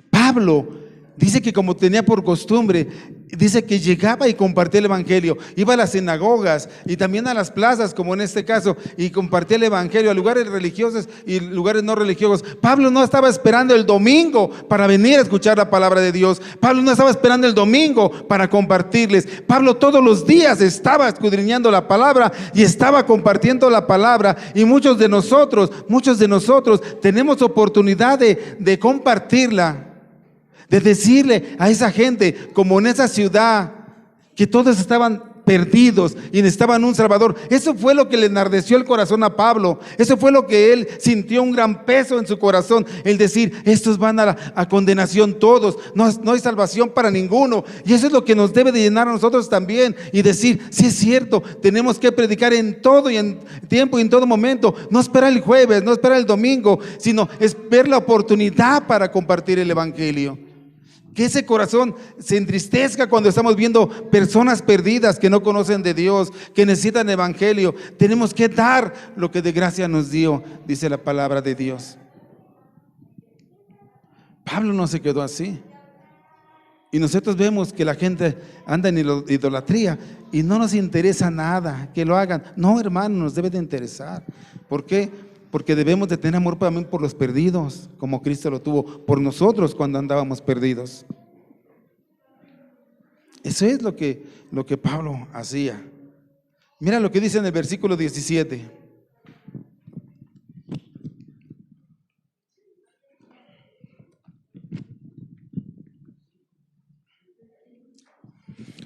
Pablo dice que como tenía por costumbre, dice que llegaba y compartía el evangelio, iba a las sinagogas y también a las plazas, como en este caso, y compartía el evangelio a lugares religiosos y lugares no religiosos. Pablo no estaba esperando el domingo para venir a escuchar la palabra de Dios. Pablo no estaba esperando el domingo para compartirles. Pablo todos los días estaba escudriñando la palabra y estaba compartiendo la palabra. Y muchos de nosotros tenemos oportunidad de compartirla, de decirle a esa gente, como en esa ciudad, que todos estaban perdidos y necesitaban un Salvador. Eso fue lo que le enardeció el corazón a Pablo. Eso fue lo que él sintió un gran peso en su corazón, el decir, estos van a condenación todos, no hay salvación para ninguno. Y eso es lo que nos debe de llenar a nosotros también, y decir, sí es cierto, tenemos que predicar en todo y en tiempo y en todo momento. No esperar el jueves, no esperar el domingo, sino es ver la oportunidad para compartir el evangelio. Que ese corazón se entristezca cuando estamos viendo personas perdidas que no conocen de Dios, que necesitan evangelio. Tenemos que dar lo que de gracia nos dio, dice la palabra de Dios. Pablo no se quedó así. Y nosotros vemos que la gente anda en idolatría y no nos interesa nada que lo hagan. No, hermano, nos debe de interesar. ¿Por qué? Porque debemos de tener amor también por los perdidos, como Cristo lo tuvo por nosotros cuando andábamos perdidos. Eso es lo que Pablo hacía. Mira lo que dice en el versículo 17.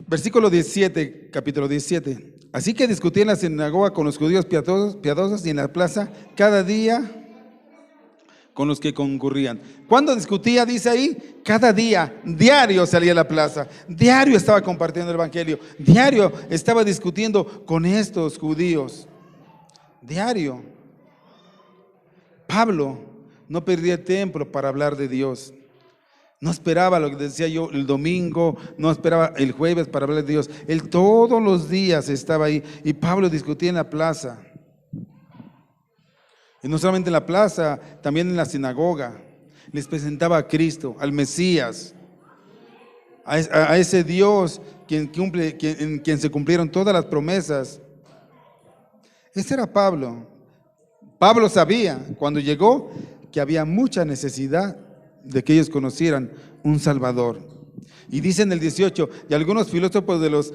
Versículo 17, capítulo 17. Así que discutía en la sinagoga con los judíos piadosos y en la plaza cada día con los que concurrían. ¿Cuándo discutía? Dice ahí, cada día, diario salía a la plaza, diario estaba compartiendo el evangelio, diario estaba discutiendo con estos judíos, diario. Pablo no perdía tiempo para hablar de Dios. No esperaba lo que decía yo el domingo, no esperaba el jueves para hablar de Dios. Él todos los días estaba ahí, y Pablo discutía en la plaza. Y no solamente en la plaza, también en la sinagoga. Les presentaba a Cristo, al Mesías, a ese Dios en quien se cumplieron todas las promesas. Ese era Pablo. Pablo sabía cuando llegó que había mucha necesidad de que ellos conocieran un Salvador. Y dice en el 18, y algunos filósofos de los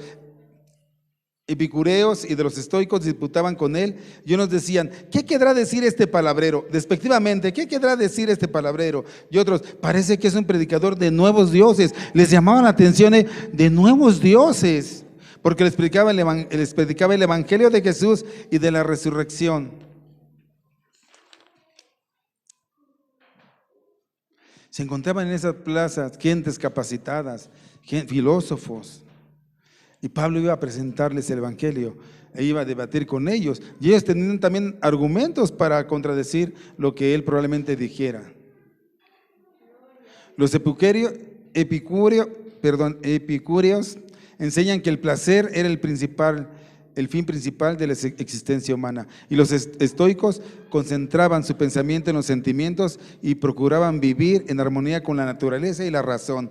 epicureos y de los estoicos disputaban con él, y unos decían, ¿qué querrá decir este palabrero? Despectivamente, ¿qué querrá decir este palabrero? Y otros, parece que es un predicador de nuevos dioses. Les llamaban la atención de nuevos dioses, porque les predicaba el evangelio de Jesús y de la resurrección. Se encontraban en esas plazas gentes capacitadas, filósofos. Y Pablo iba a presentarles el evangelio e iba a debatir con ellos. Y ellos tenían también argumentos para contradecir lo que él probablemente dijera. Los epicúreos enseñan que el placer era el fin principal de la existencia humana. Y los estoicos concentraban su pensamiento en los sentimientos y procuraban vivir en armonía con la naturaleza y la razón,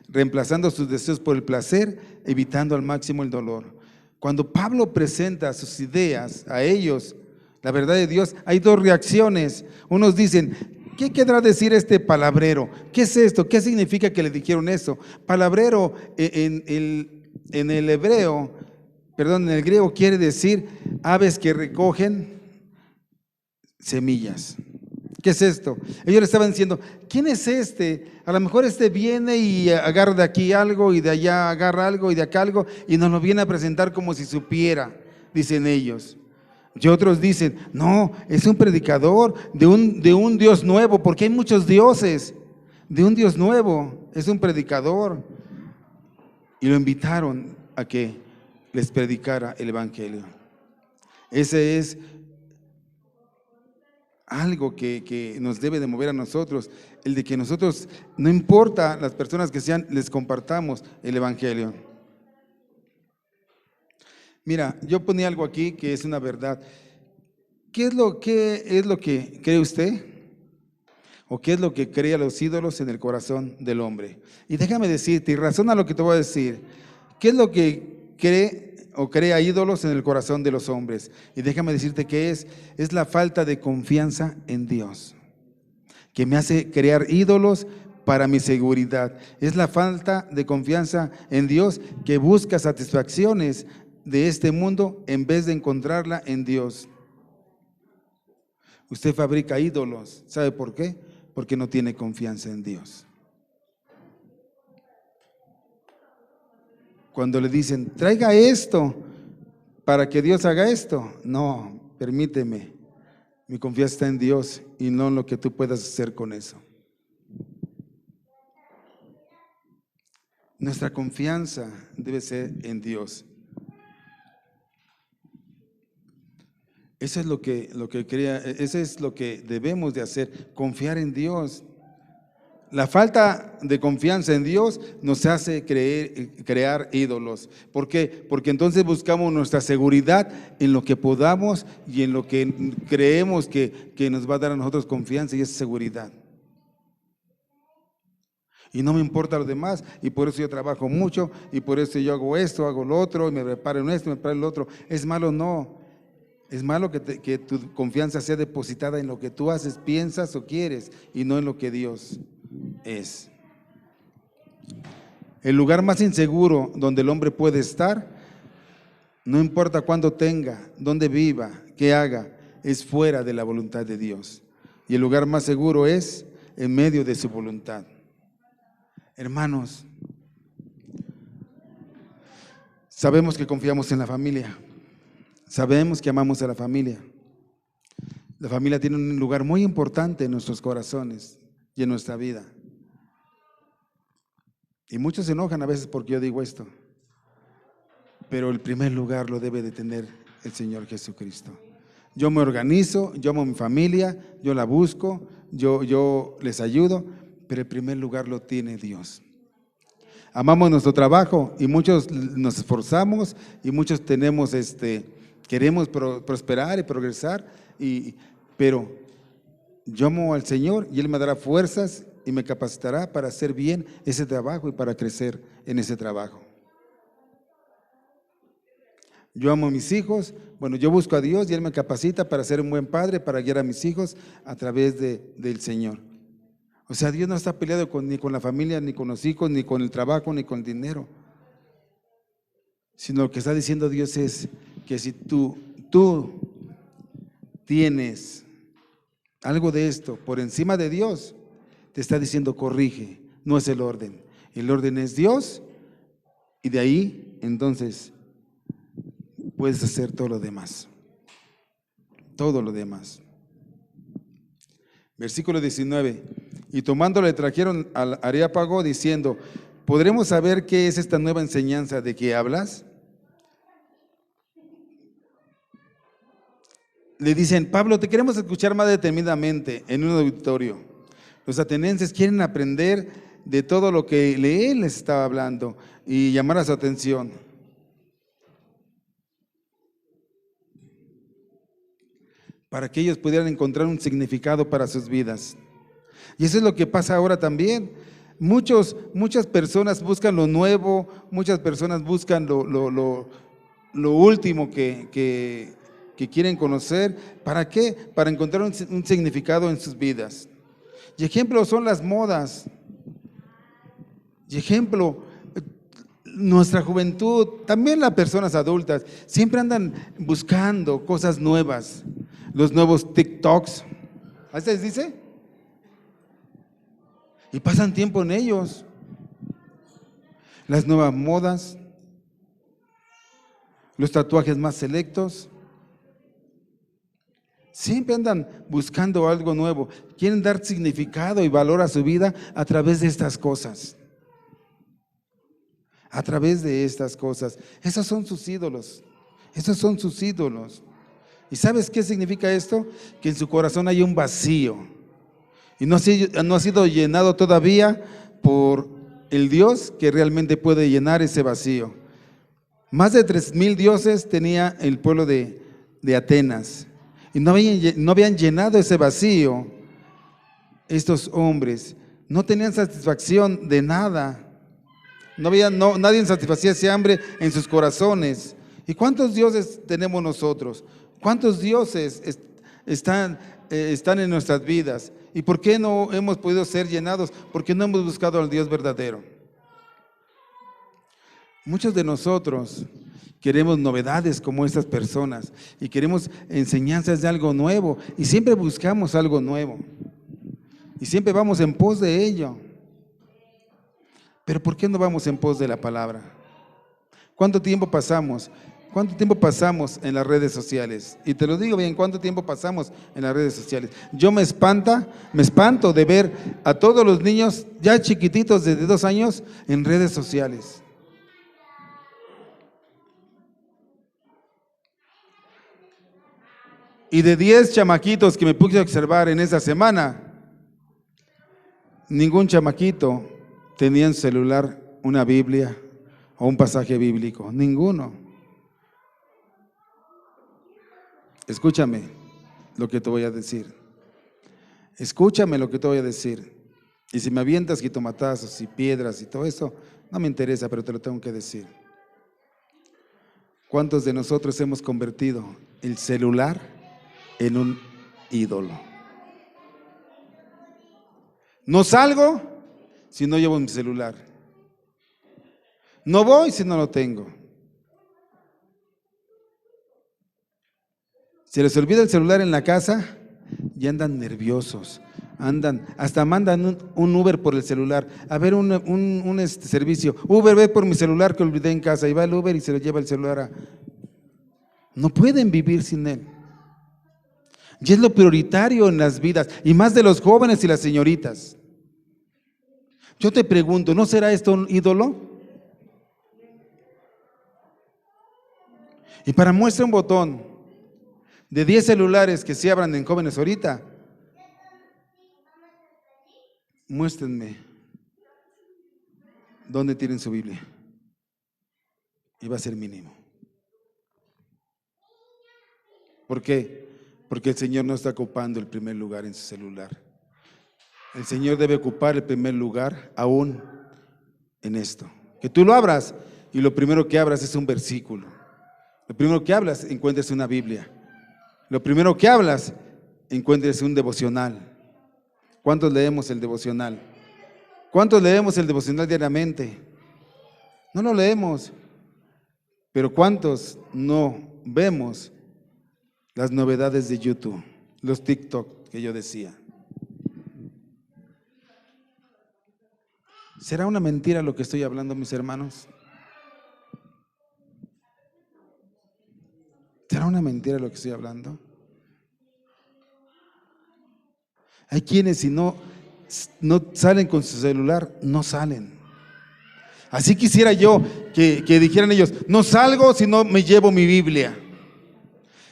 reemplazando sus deseos por el placer, evitando al máximo el dolor. Cuando Pablo presenta sus ideas a ellos, la verdad de Dios, hay dos reacciones. Unos dicen: ¿qué querrá decir este palabrero? ¿Qué es esto? ¿Qué significa que le dijeron eso? Palabrero en el hebreo, en el griego quiere decir aves que recogen semillas. ¿Qué es esto? Ellos le estaban diciendo: ¿quién es este? A lo mejor este viene y agarra de aquí algo y de allá agarra algo y de acá algo y nos lo viene a presentar como si supiera, dicen ellos. Y otros dicen: no, es un predicador de un Dios nuevo, porque hay muchos dioses, de un Dios nuevo, es un predicador. Y lo invitaron a que les predicara el evangelio. Ese es algo que nos debe de mover a nosotros, el de que nosotros, no importa las personas que sean, les compartamos el evangelio. Mira, yo ponía algo aquí que es una verdad. ¿Qué es lo que cree usted? ¿O qué es lo que crea los ídolos en el corazón del hombre? Y déjame decirte, y razona lo que te voy a decir, ¿qué es lo que cree o crea ídolos en el corazón de los hombres? Y déjame decirte que es la falta de confianza en Dios, que me hace crear ídolos para mi seguridad. Es la falta de confianza en Dios que busca satisfacciones de este mundo en vez de encontrarla en Dios. Usted fabrica ídolos, ¿sabe por qué? Porque no tiene confianza en Dios. Cuando le dicen: traiga esto para que Dios haga esto, no, permíteme, mi confianza está en Dios y no en lo que tú puedas hacer con eso. Nuestra confianza debe ser en Dios. Eso es lo que eso es lo que debemos de hacer, confiar en Dios. La falta de confianza en Dios nos hace crear ídolos. ¿Por qué? Porque entonces buscamos nuestra seguridad en lo que podamos y en lo que creemos que nos va a dar a nosotros confianza y esa seguridad. Y no me importa lo demás, y por eso yo trabajo mucho, y por eso yo hago esto, hago lo otro, y me preparo en esto, me preparo en lo otro. ¿Es malo? No. Es malo que tu confianza sea depositada en lo que tú haces, piensas o quieres, y no en lo que Dios es. El lugar más inseguro donde el hombre puede estar, no importa cuánto tenga, dónde viva, qué haga, es fuera de la voluntad de Dios. Y el lugar más seguro es en medio de su voluntad. Hermanos, sabemos que confiamos en la familia, sabemos que amamos a la familia. La familia tiene un lugar muy importante en nuestros corazones y en nuestra vida. Y muchos se enojan a veces porque yo digo esto, pero el primer lugar lo debe de tener el Señor Jesucristo. Yo me organizo, yo amo a mi familia, yo la busco, yo les ayudo, pero el primer lugar lo tiene Dios. Amamos nuestro trabajo y muchos nos esforzamos y muchos queremos prosperar y progresar, pero yo amo al Señor y Él me dará fuerzas y me capacitará para hacer bien ese trabajo y para crecer en ese trabajo. Yo amo a mis hijos, bueno, yo busco a Dios y Él me capacita para ser un buen padre, para guiar a mis hijos a través del Señor. O sea, Dios no está peleado ni con la familia, ni con los hijos, ni con el trabajo, ni con el dinero. Sino lo que está diciendo Dios es que si tú tienes algo de esto por encima de Dios, te está diciendo: corrige, no es el orden. El orden es Dios y de ahí entonces puedes hacer todo lo demás. Todo lo demás. Versículo 19. Y tomándolo le trajeron al Areópago diciendo: ¿podremos saber qué es esta nueva enseñanza de que hablas? Le dicen: Pablo, te queremos escuchar más detenidamente en un auditorio. Los atenienses quieren aprender de todo lo que él les estaba hablando y llamar a su atención, para que ellos pudieran encontrar un significado para sus vidas. Y eso es lo que pasa ahora también. Muchas personas buscan lo nuevo, muchas personas buscan lo último que quieren conocer. ¿Para qué? Para encontrar un significado en sus vidas. Y ejemplo son las modas. Y ejemplo, nuestra juventud, también las personas adultas, siempre andan buscando cosas nuevas. Los nuevos TikToks, ¿así les dice? Y pasan tiempo en ellos. Las nuevas modas, los tatuajes más selectos. Siempre andan buscando algo nuevo. Quieren dar significado y valor a su vida a través de estas cosas. A través de estas cosas. Esos son sus ídolos. Esos son sus ídolos. ¿Y sabes qué significa esto? Que en su corazón hay un vacío. Y no ha sido llenado todavía por el Dios que realmente puede llenar ese vacío. Más de 3,000 dioses tenía el pueblo de Atenas. Y no habían llenado ese vacío. Estos hombres no tenían satisfacción de nada. Nadie satisfacía ese hambre en sus corazones. ¿Y cuántos dioses tenemos nosotros? ¿Cuántos dioses están en nuestras vidas? ¿Y por qué no hemos podido ser llenados? Porque no hemos buscado al Dios verdadero. Muchos de nosotros queremos novedades como estas personas y queremos enseñanzas de algo nuevo y siempre buscamos algo nuevo y siempre vamos en pos de ello. Pero ¿por qué no vamos en pos de la palabra? ¿Cuánto tiempo pasamos? ¿Cuánto tiempo pasamos en las redes sociales? Y te lo digo bien, ¿cuánto tiempo pasamos en las redes sociales? Yo me espanto de ver a todos los niños ya chiquititos desde 2 años en redes sociales. Y de 10 chamaquitos que me puse a observar en esa semana, ningún chamaquito tenía en celular una Biblia o un pasaje bíblico. Ninguno. Escúchame lo que te voy a decir. Escúchame lo que te voy a decir. Y si me avientas jitomatazos y piedras y todo eso, no me interesa, pero te lo tengo que decir. ¿Cuántos de nosotros hemos convertido el celular en un ídolo? No salgo si no llevo mi celular. No voy si no lo tengo. Se les olvida el celular en la casa y andan nerviosos. Hasta mandan un Uber por el celular. A ver, un servicio. Uber, ve por mi celular que olvidé en casa. Y va el Uber y se le lleva el celular. No pueden vivir sin él. Y es lo prioritario en las vidas, y más de los jóvenes y las señoritas. Yo te pregunto, ¿no será esto un ídolo? Y para muestra un botón de 10 celulares que se abran en jóvenes ahorita, muéstrenme dónde tienen su Biblia. Y va a ser mínimo. ¿Por qué? Porque el Señor no está ocupando el primer lugar en su celular. El Señor debe ocupar el primer lugar aún en esto. Que tú lo abras y lo primero que abras es un versículo. Lo primero que hablas, encuentres una Biblia. Lo primero que hablas, encuentres un devocional. ¿Cuántos leemos el devocional? ¿Cuántos leemos el devocional diariamente? No lo leemos. Pero ¿cuántos no vemos las novedades de YouTube? Los TikTok que yo decía. ¿Será una mentira lo que estoy hablando, mis hermanos? ¿Será una mentira lo que estoy hablando? Hay quienes, si no no salen con su celular, no salen. Así quisiera yo que dijeran ellos, no salgo si no me llevo mi Biblia.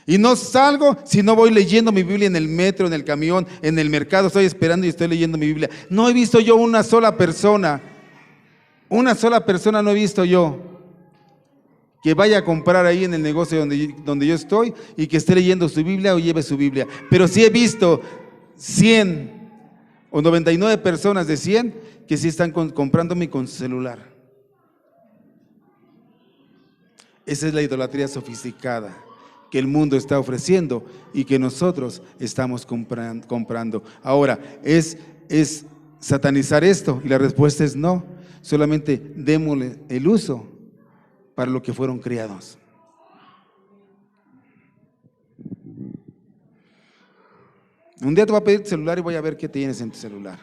Y no salgo si no voy leyendo mi Biblia en el metro, en el camión, en el mercado, estoy esperando y estoy leyendo mi Biblia. No he visto yo una sola persona no he visto yo que vaya a comprar ahí en el negocio donde yo estoy y que esté leyendo su Biblia o lleve su Biblia. Pero sí he visto 100 o 99 personas de 100 que sí están comprándome con su celular. Esa es la idolatría sofisticada que el mundo está ofreciendo y que nosotros estamos comprando. Ahora, ¿es satanizar esto? Y la respuesta es no. Solamente démosle el uso para lo que fueron criados. Un día te voy a pedir tu celular y voy a ver qué tienes en tu celular.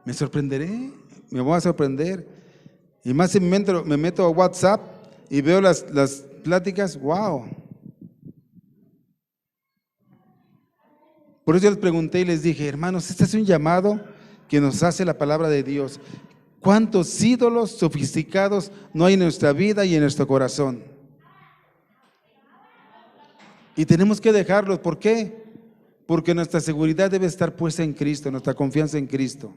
Me sorprenderé, me voy a sorprender. Y más si me meto a WhatsApp y veo las pláticas, wow. Por eso yo les pregunté y les dije, hermanos, este es un llamado que nos hace la palabra de Dios. ¿Cuántos ídolos sofisticados no hay en nuestra vida y en nuestro corazón? Y tenemos que dejarlos. ¿Por qué? Porque nuestra seguridad debe estar puesta en Cristo, nuestra confianza en Cristo.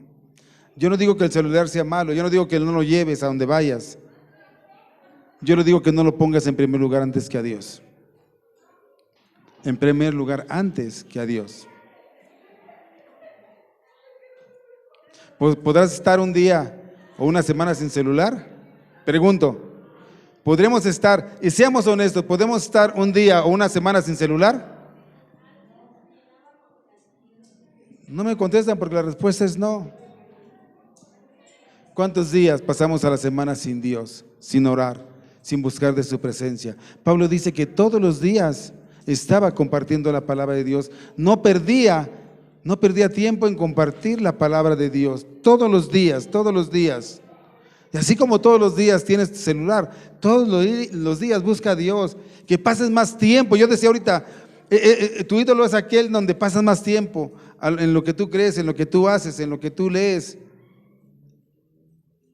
Yo no digo que el celular sea malo, yo no digo que no lo lleves a donde vayas. Yo le digo que no lo pongas en primer lugar antes que a Dios. En primer lugar antes que a Dios. ¿Podrás estar un día o una semana sin celular? Pregunto, ¿podremos estar, y seamos honestos, podemos estar un día o una semana sin celular? No me contestan porque la respuesta es no. ¿Cuántos días pasamos a la semana sin Dios, sin orar, sin buscar de su presencia? Pablo dice que todos los días estaba compartiendo la palabra de Dios. No perdía tiempo en compartir la palabra de Dios. Todos los días. Y así como todos los días tienes tu celular, todos los días busca a Dios, que pases más tiempo. Yo decía ahorita, tu ídolo es aquel donde pasas más tiempo, en lo que tú crees, en lo que tú haces, en lo que tú lees.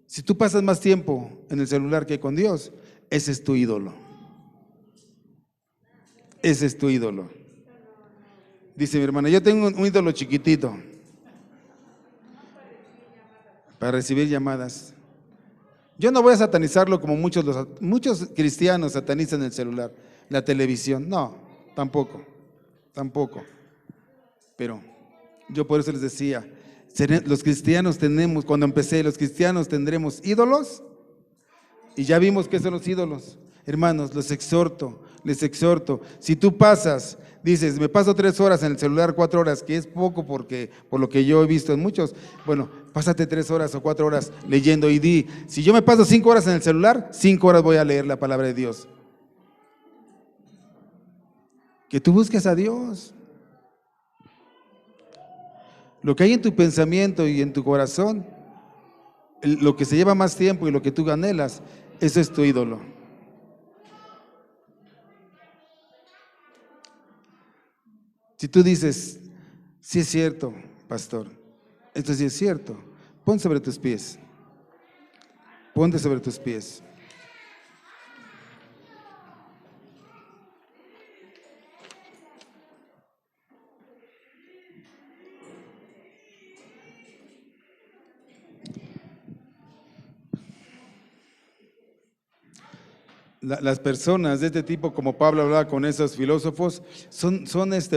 Si tú pasas más tiempo en el celular que con Dios, ese es tu ídolo. Ese es tu ídolo. Dice mi hermana, yo tengo un ídolo chiquitito para recibir llamadas. Yo no voy a satanizarlo como muchos cristianos satanizan el celular, la televisión. No, tampoco. Pero yo por eso les decía, los cristianos cuando empecé, los cristianos tendremos ídolos, y ya vimos qué son los ídolos. Hermanos, les exhorto, si tú dices, me paso 3 horas en el celular, 4 horas, que es poco por lo que yo he visto en muchos, bueno, pásate 3 horas o 4 horas leyendo y si yo me paso 5 horas en el celular, 5 horas voy a leer la palabra de Dios. Que tú busques a Dios. Lo que hay en tu pensamiento y en tu corazón, lo que se lleva más tiempo y lo que tú anhelas, ese es tu ídolo. Si tú dices, sí es cierto, pastor, esto sí es cierto, ponte sobre tus pies. Las personas de este tipo, como Pablo hablaba con esos filósofos, son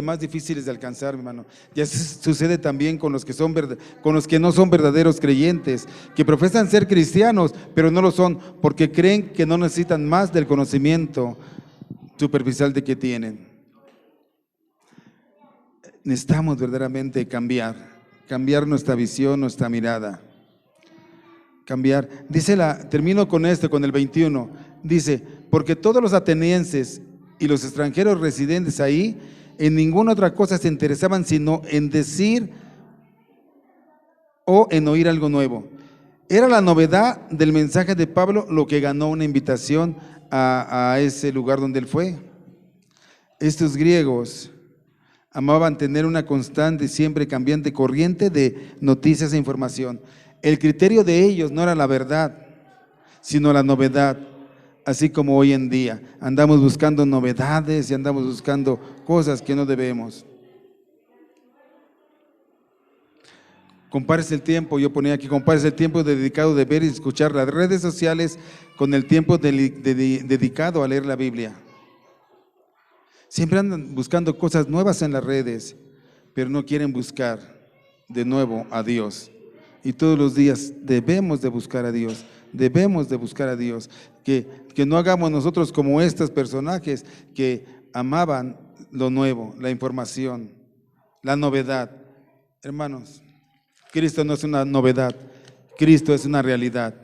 más difíciles de alcanzar, hermano. Ya sucede también con los que no son verdaderos creyentes, que profesan ser cristianos, pero no lo son, porque creen que no necesitan más del conocimiento superficial de que tienen. Necesitamos verdaderamente cambiar nuestra visión, nuestra mirada. Cambiar. Termino con con el 21. Dice, porque todos los atenienses y los extranjeros residentes ahí, en ninguna otra cosa se interesaban sino en decir o en oír algo nuevo. Era la novedad del mensaje de Pablo lo que ganó una invitación a ese lugar donde él fue. Estos griegos Amaban tener una constante y siempre cambiante corriente de noticias e información. El criterio de ellos no era la verdad, sino la novedad. Así como hoy en día andamos buscando novedades y andamos buscando cosas que no debemos. Compares el tiempo, yo ponía aquí, compares el tiempo dedicado de ver y escuchar las redes sociales con el tiempo dedicado a leer la Biblia. Siempre andan buscando cosas nuevas en las redes, pero no quieren buscar de nuevo a Dios. Y todos los días debemos de buscar a Dios, debemos de buscar a Dios. Que no hagamos nosotros como estos personajes que amaban lo nuevo, la información, la novedad. Hermanos, Cristo no es una novedad, Cristo es una realidad,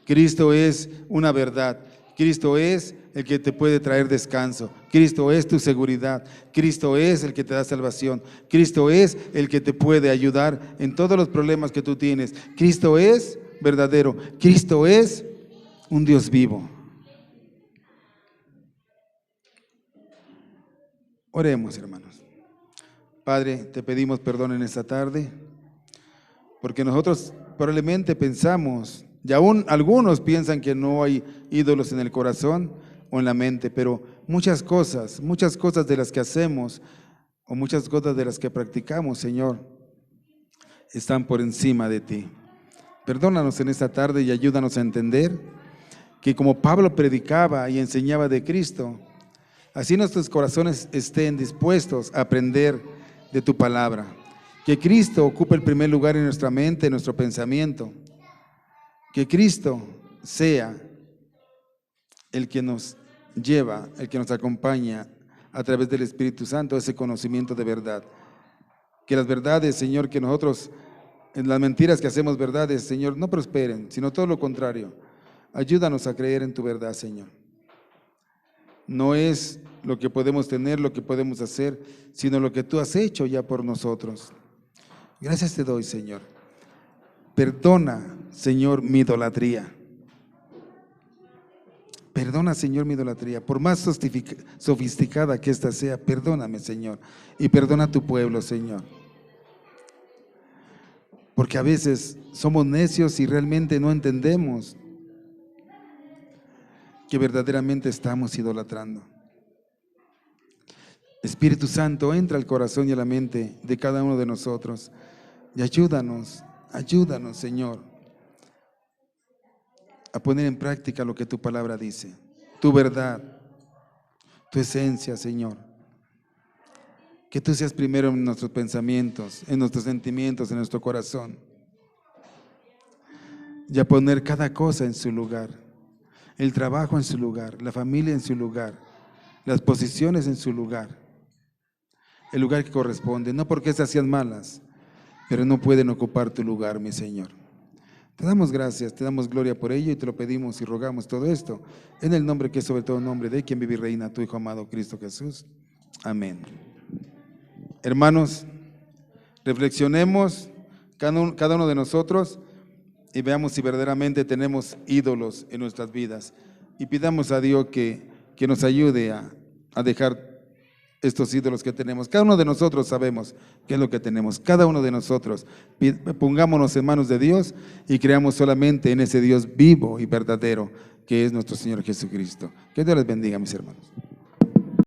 Cristo es una verdad, Cristo es el que te puede traer descanso, Cristo es tu seguridad, Cristo es el que te da salvación, Cristo es el que te puede ayudar en todos los problemas que tú tienes, Cristo es verdadero, Cristo es un Dios vivo. Oremos, hermanos. Padre, te pedimos perdón en esta tarde, porque nosotros probablemente pensamos, y aún algunos piensan que no hay ídolos en el corazón o en la mente, pero muchas cosas de las que hacemos o muchas cosas de las que practicamos, Señor, están por encima de ti. Perdónanos en esta tarde y ayúdanos a entender que como Pablo predicaba y enseñaba de Cristo, así nuestros corazones estén dispuestos a aprender de tu palabra. Que Cristo ocupe el primer lugar en nuestra mente, en nuestro pensamiento. Que Cristo sea el que nos lleva, el que nos acompaña a través del Espíritu Santo, ese conocimiento de verdad. Que las verdades, Señor, que nosotros, en las mentiras que hacemos verdades, Señor, no prosperen, sino todo lo contrario. Ayúdanos a creer en tu verdad, Señor. No es lo que podemos tener, lo que podemos hacer, sino lo que tú has hecho ya por nosotros. Gracias te doy, Señor. Perdona, Señor, mi idolatría. Perdona, Señor, mi idolatría. Por más sofisticada que ésta sea, perdóname, Señor. Y perdona a tu pueblo, Señor. Porque a veces somos necios y realmente no entendemos que verdaderamente estamos idolatrando. Espíritu Santo, entra al corazón y a la mente de cada uno de nosotros y ayúdanos, Señor, a poner en práctica lo que tu palabra dice, tu verdad, tu esencia, Señor. Que tú seas primero en nuestros pensamientos, en nuestros sentimientos, en nuestro corazón, y a poner cada cosa en su lugar, el trabajo en su lugar, la familia en su lugar, las posiciones en su lugar, el lugar que corresponde, no porque esas sean malas, pero no pueden ocupar tu lugar, mi Señor. Te damos gracias, te damos gloria por ello y te lo pedimos y rogamos todo esto en el nombre que es sobre todo nombre de quien vive y reina, tu Hijo amado Cristo Jesús. Amén. Hermanos, reflexionemos cada uno de nosotros y veamos si verdaderamente tenemos ídolos en nuestras vidas y pidamos a Dios que nos ayude a dejar estos ídolos que tenemos. Cada uno de nosotros sabemos qué es lo que tenemos. Cada uno de nosotros pongámonos en manos de Dios y creamos solamente en ese Dios vivo y verdadero que es nuestro Señor Jesucristo. Que Dios les bendiga, mis hermanos.